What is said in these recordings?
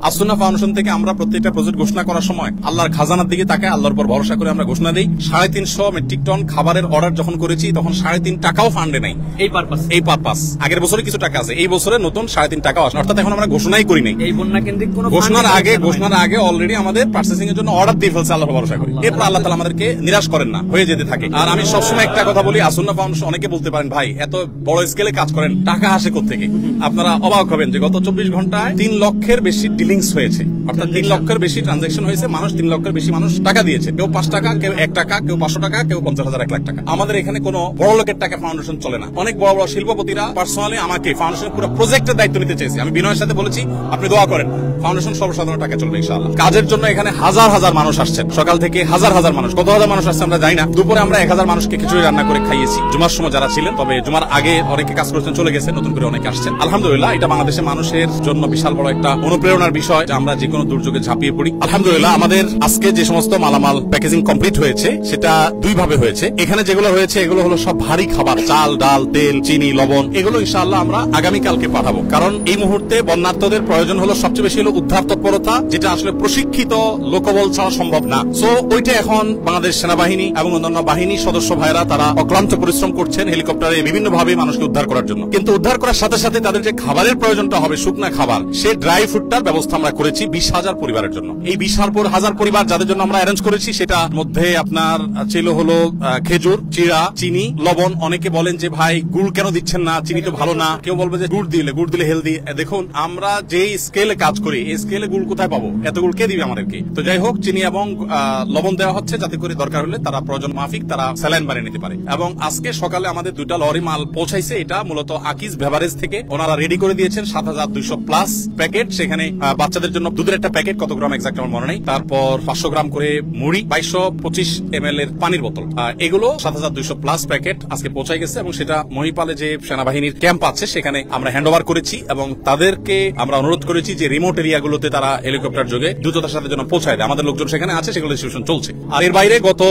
As-Sunnah foundation থেকে আমরা প্রত্যেকটা প্রজেক্ট ঘোষণা করার সময় আল্লাহর খাজানার দিকে তাকায়, আল্লাহর উপর ভরসা করে আমরা ঘোষণা দিই। 350 মেট্রিক টন খাবারের অর্ডার যখন করেছি তখন 3.5 টাকাও ফান্ডে নাই। এই পারপাস আগের বছরে কিছু টাকা আছে, এই বছরে নতুন 3.5 টাকাও আসে, অর্থাৎ এখন আমরা ঘোষণাই করি নাই। এই বন্যা কেন্দ্রিক কোনো ঘোষণার আগে অলরেডি আমাদের পার্চেসিং এর জন্য অর্ডার দিয়ে ফেলছে, আল্লাহর ভরসা করি। এরপর আল্লাহ তাআলা আমাদেরকে নিরাশ করেন না, হয়ে যেতে থাকে। আর আমি সবসময় একটা কথা বলি, আসুন্নাহ ফাউন্ডেশন, অনেকে বলতে পারেন ভাই এত বড় স্কেলে কাজ করেন, টাকা আসে কোত্থেকে? আপনারা অবাক হবেন যে গত 24 ঘন্টায় 3 লক্ষের বেশি ডিলিংস হয়েছে, অর্থাৎ 3 লক্ষের বেশি ট্রানজাকশন হয়েছে। মানুষ 3 লক্ষের বেশি মানুষ টাকা দিয়েছে, কেউ 5 টাকা, কেউ 1 টাকা, কেউ 500 টাকা, কেউ 50,000, 1 লাখ টাকা। আমাদের এখানে কোনো বড় লোকের টাকা ফাউন্ডেশন চলে না। অনেক বড় বড় শিল্পপতিরা পার্সোনালি আমাকে ফাউন্ডেশনের পুরো প্রজেক্টের দায়িত্ব নিতে চেয়েছে। আমি বিনয়ের সাথে বলেছি আপনি দোয়া করেন, ফাউন্ডেশন সর্বসাধারণ টাকা চলবে ইনশাআল্লাহ। কাজের জন্য এখানে হাজার হাজার মানুষ আসছেন, সকাল থেকে হাজার হাজার মানুষ, কত হাজার মানুষ আসছে আমরা জানি না। দুপুরে আমরা 1000 মানুষকে খিচুড়ি রান্না করে খাইয়েছি, জুমার সময় যারা ছিলেন। তবে জুমার আগে অনেকে কাজ করেছেন, চলে গেছে, নতুন করে অনেকে আসছেন। আলহামদুলিল্লাহ, এটা বাংলাদেশের মানুষের জন্য বিশাল বড় একটা অনুপ্রেরণার বিষয় যে আমরা যে কোনো দুর্যোগে ঝাঁপিয়ে পড়ি। আলহামদুলিল্লাহ, আমাদের আজকে যে সমস্ত মালামাল প্যাকেজিং কমপ্লিট হয়েছে সেটা 2 ভাবে হয়েছে। এখানে যেগুলো হয়েছে এগুলো হলো সব ভারী খাবার, চাল, ডাল, তেল, চিনি, লবণ। এগুলো ইনশাআল্লাহ আমরা আগামীকালকে পাঠাবো, কারণ এই মুহূর্তে বন্যার্তদের প্রয়োজন হলো সবচেয়ে বেশি হলো উদ্ধার তৎপরতা, যেটা আসলে প্রশিক্ষিত লোকবল ছাড়া সম্ভব না। সো ওইটা এখন বাংলাদেশ সেনাবাহিনী এবং অন্যান্য বাহিনীর সদস্য ভাইরা তারা অক্লান্ত পরিশ্রম করছেন হেলিকপ্টারে বিভিন্ন ভাবে মানুষকে উদ্ধার করার জন্য। কিন্তু উদ্ধার করার সাথে সাথে তাদের যে খাবারের প্রয়োজনটা হবে, শুকনা খাবার, সে ড্রাই ফ্রুটটার ব্যবস্থা আমরা করেছি 20,000 পরিবারের জন্য। এই 20,000 পরিবার যাদের জন্য আমরা অ্যারেঞ্জ করেছি, সেটার মধ্যে আপনার ছিল হলো খেজুর, চিড়া, চিনি, লবণ। অনেকে বলেন যে ভাই গুড় কেন দিচ্ছেন না, চিনি তো ভালো না। কেউ বলবে যে গুড় দিলে হেলদি। দেখুন, আমরা যে স্কেলে কাজ করি, এই স্কেলে গুড় কোথায় পাবো? এত গুড় কে দিবে আমাদেরকে? তো যাই হোক, চিনি এবং লবণ দেওয়া হচ্ছে যাতে করে দরকার হলে তারা প্রয়োজন মাফিক তারা স্যালাইন বানিয়ে নিতে পারে। এবং আজকে সকালে আমাদের 2টা লরি মাল পৌঁছাইছে। এটা মূলত আকিজ বেভারেজ থেকে ওনারা রেডি করে দিয়েছেন 7200 প্লাস প্যাকেট। সেখানে বাচ্চাদের জন্য দুধের একটা প্যাকেট, কত গ্রাম এক্সাক্ট আমার মনে নেই, তারপর 500 গ্রাম করে মুড়ি, 2225 ml এর পানির বোতল। এগুলো 7200 প্লাস প্যাকেট আজকে পৌঁছাই গেছে এবং সেটা মহিপালে যে সেনাবাহিনীর ক্যাম্প আছে সেখানে আমরা হ্যান্ড ওভার করেছি এবং তাদেরকে আমরা অনুরোধ করেছি যে রিমোট এরিয়াগুলোতে তারা হেলিকপ্টার যোগে দ্রুততার সাথে যেন পৌঁছায় দেয়। আমাদের লোকজন সেখানে আছে, সেগুলো ডিস্ট্রিবিউশন চলছে। আর এর বাইরে গত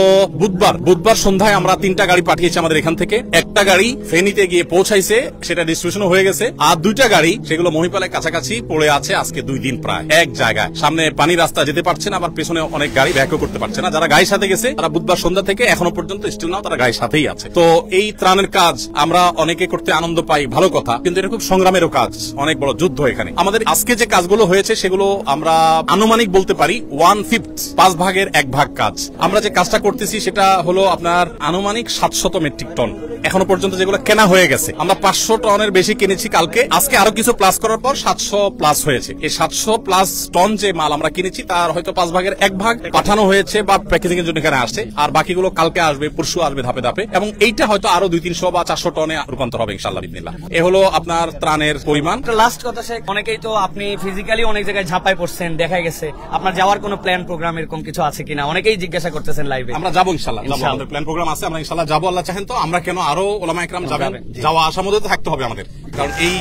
বুধবার সন্ধ্যায় আমরা 3টা গাড়ি পাঠিয়েছি আমাদের এখান থেকে। একটা গাড়ি ফেনীতে গিয়ে পৌঁছাইছে, সেটা ডিস্ট্রিবিউশন হয়ে গেছে। আর 2টা গাড়ি সেগুলো মহিপালের কাছাকাছি পড়ে আছে আজকে 2 দিন প্রায় এক জায়গায়। সামনে পানি রাস্তা যেতে পারছে না, আবার পেছনে অনেক গাড়ি ব্যাকও করতে পারছে না। যারা গাড়ির সাথে গেছে তারা বুধবার সন্ধ্যা থেকে এখনো পর্যন্ত স্টিল নাও তারা গাড়ির সাথেই আছে। তো এই ত্রাণের কাজ আমরা অনেকে করতে আনন্দ পাই, ভালো কথা, কিন্তু এটা খুব সংগ্রামেরও কাজ, অনেক বড় যুদ্ধ এখানে। আমাদের আজকে যে কাজগুলো হয়েছে সেগুলো আমরা আনুমানিক বলতে পারি 1/5, 5 ভাগের 1 ভাগ কাজ। আমরা যে কাজটা করতেছি সেটা হলো আপনার আনুমানিক 700 মেট্রিক টন এখনো পর্যন্ত যেগুলো কেনা হয়ে গেছে। আমরা 500 টনের বেশি কিনেছি কালকে, আজকে আরো কিছু প্লাস করার পর 700 প্লাস হয়েছে। এই 700 প্লাস টন যে মাল আমরা কিনেছি তার হয়তো 5 ভাগের 1 ভাগ পাঠানো হয়েছে বা প্যাকেজিং এর জন্য এখানে আসছে, আর বাকিগুলো কালকে আসবে, পরশু আসবে ধাপে ধাপে, এবং এইটা হয়তো আরো 200-300 বা 400 টনে রূপান্তর হবে ইনশাআল্লাহ বিসমিল্লাহ। এ হলো আপনার ত্রাণের পরিমাণ। লাস্ট কথা, অনেকেই তো আপনি ফিজিক্যালি অনেক জায়গায় ঝাঁপাই পড়ছেন, দেখা গেছে আপনার যাওয়ার কোনো প্ল্যান প্রোগ্রাম এরকম কিছু আছে কিনা অনেকেই জিজ্ঞাসা করতেছেন লাইভে। আমরা যাবো ইনশাআল্লাহ, আমাদের প্ল্যান প্রোগ্রাম আছে, আমরা ইনশাআল্লাহ যাবো। আল্লাহ চাহেন তো আমরা কেন, আরো ওলামা ইকরাম যাবেন, যাওয়া আসার মধ্যে থাকতে হবে আমাদের, কারণ এই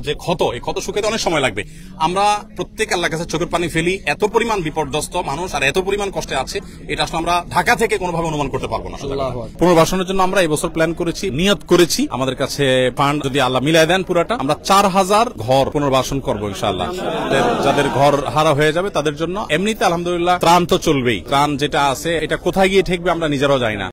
যে এই ক্ষত শুকাতে অনেক সময় লাগবে। আমরা প্রত্যেক আল্লাহর কাছে চোখের পানি ফেলি, এত পরিমাণ বিপর্যস্ত মানুষ আর এত পরিমাণ কষ্টে আছে, এটা আসলে আমরা ঢাকা থেকে কোনোভাবে অনুমান করতে পারবো না। পুনর্বাসনের জন্য আমরা এই বছর প্ল্যান করেছি, নিয়ত করেছি, আমাদের কাছে ফান্ড যদি আল্লাহ মিলাই দেন পুরাটা, আমরা 4000 ঘর পুনর্বাসন করবো ইনশাআল্লাহ। যাদের ঘর হারা হয়ে যাবে তাদের জন্য। এমনিতে আলহামদুলিল্লাহ ত্রাণ তো চলবেই, ত্রাণ যেটা আছে এটা কোথায় গিয়ে ঠেকবে আমরা নিজেরাও জানি না।